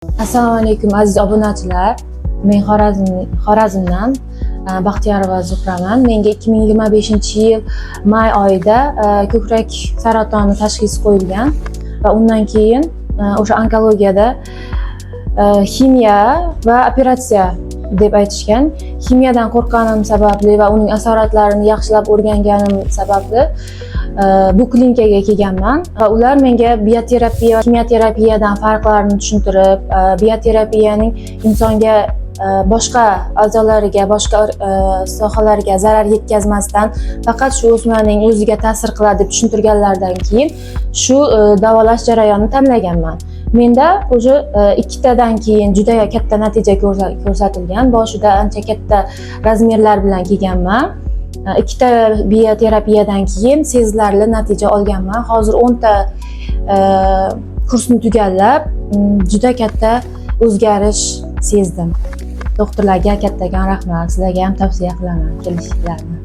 Assalomu alaykum aziz obunachilar. Men Xorazmdan Baxtiyorova Zuhraman. Menga 2025-yil may oyida ko'krak saratoni tashxisi qo'yilgan va undan keyin o'sha onkologiyada ximiya va operatsiya deb aytishgan. Ximiyadan qo'rqqanim sababli va uning asoratlarini yaxshilab o'rganganim sababli bu klinikaga kelganman va ular menga bioterapiya va kimyoterapiyadan farqlarini tushuntirib, bioterapiyaning insonga boshqa a'zolariga, boshqa sohalarga zarar yetkazmasdan faqat shu o'smaning o'ziga ta'sir qiladi deb tushuntirganlaridan keyin shu davolash jarayonini tanlaganman. Menda o'sha ikkitadan keyin juda katta natija ko'rsatilgan. Boshida ancha katta razmerlar bilan kelganman. Ikkita bioterapiyadan keyin sezilarli natija olganman. Hozir 10 ta kursni tugallab, juda katta o'zgarish sezdim. Doktorlarga kattakon rahmat, sizlarga ham tavsiya qilaman kelishinglarni.